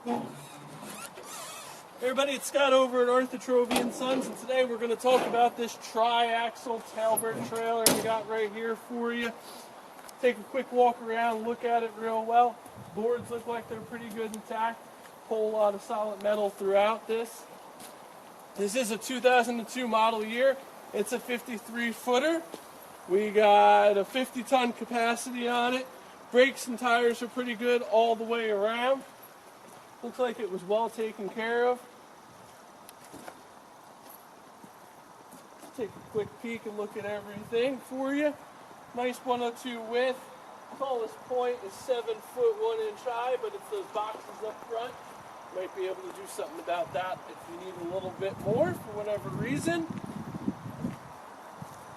Hey everybody, it's Scott over at Orthotrophy & Sons, and today we're going to talk about this tri-axle TALBERT trailer we got right here for you. Take a quick walk around, look at it real well. Boards look like they're pretty good intact. Whole lot of solid metal throughout this. This is a 2002 model year. It's a 53-footer. We got a 50-ton capacity on it. Brakes and tires are pretty good all the way around. Looks like it was well taken care of. Take a quick peek and look at everything for you. Nice 102 width. Tallest point is 7 foot 1 inch high, but it's those boxes up front. Might be able to do something about that if you need a little bit more for whatever reason.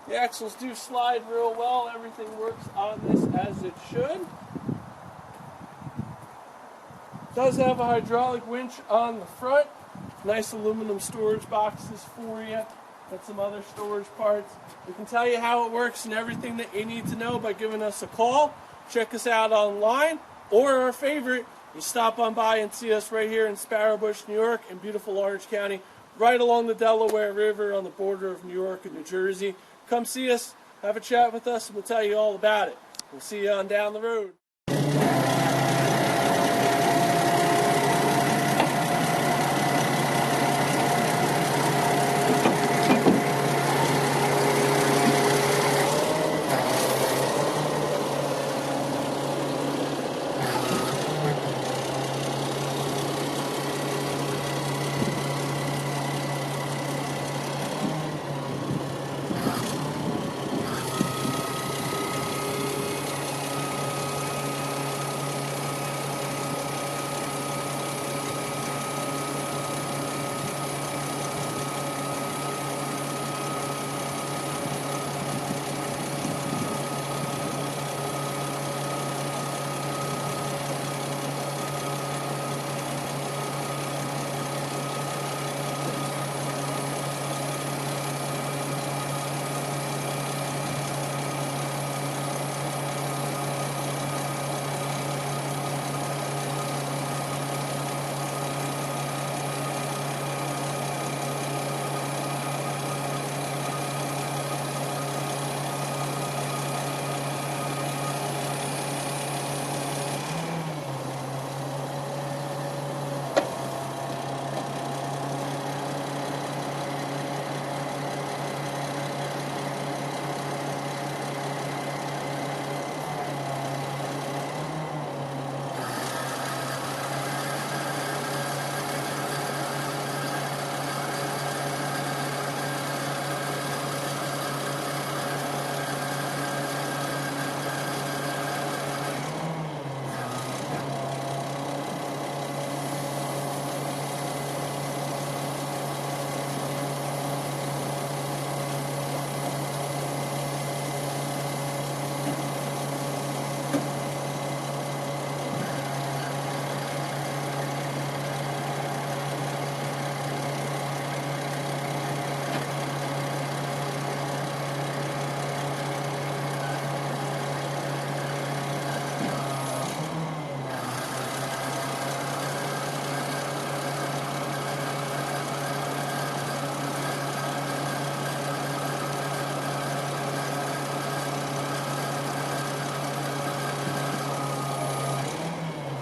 The axles do slide real well. Everything works on this as it should. Does have a hydraulic winch on the front. Nice aluminum storage boxes for you. Got some other storage parts. We can tell you how it works and everything that you need to know by giving us a call. Check us out online, or our favorite, you stop on by and see us right here in Sparrowbush, New York, in beautiful Orange County, right along the Delaware River on the border of New York and New Jersey. Come see us, have a chat with us, and we'll tell you all about it. We'll see you on down the road.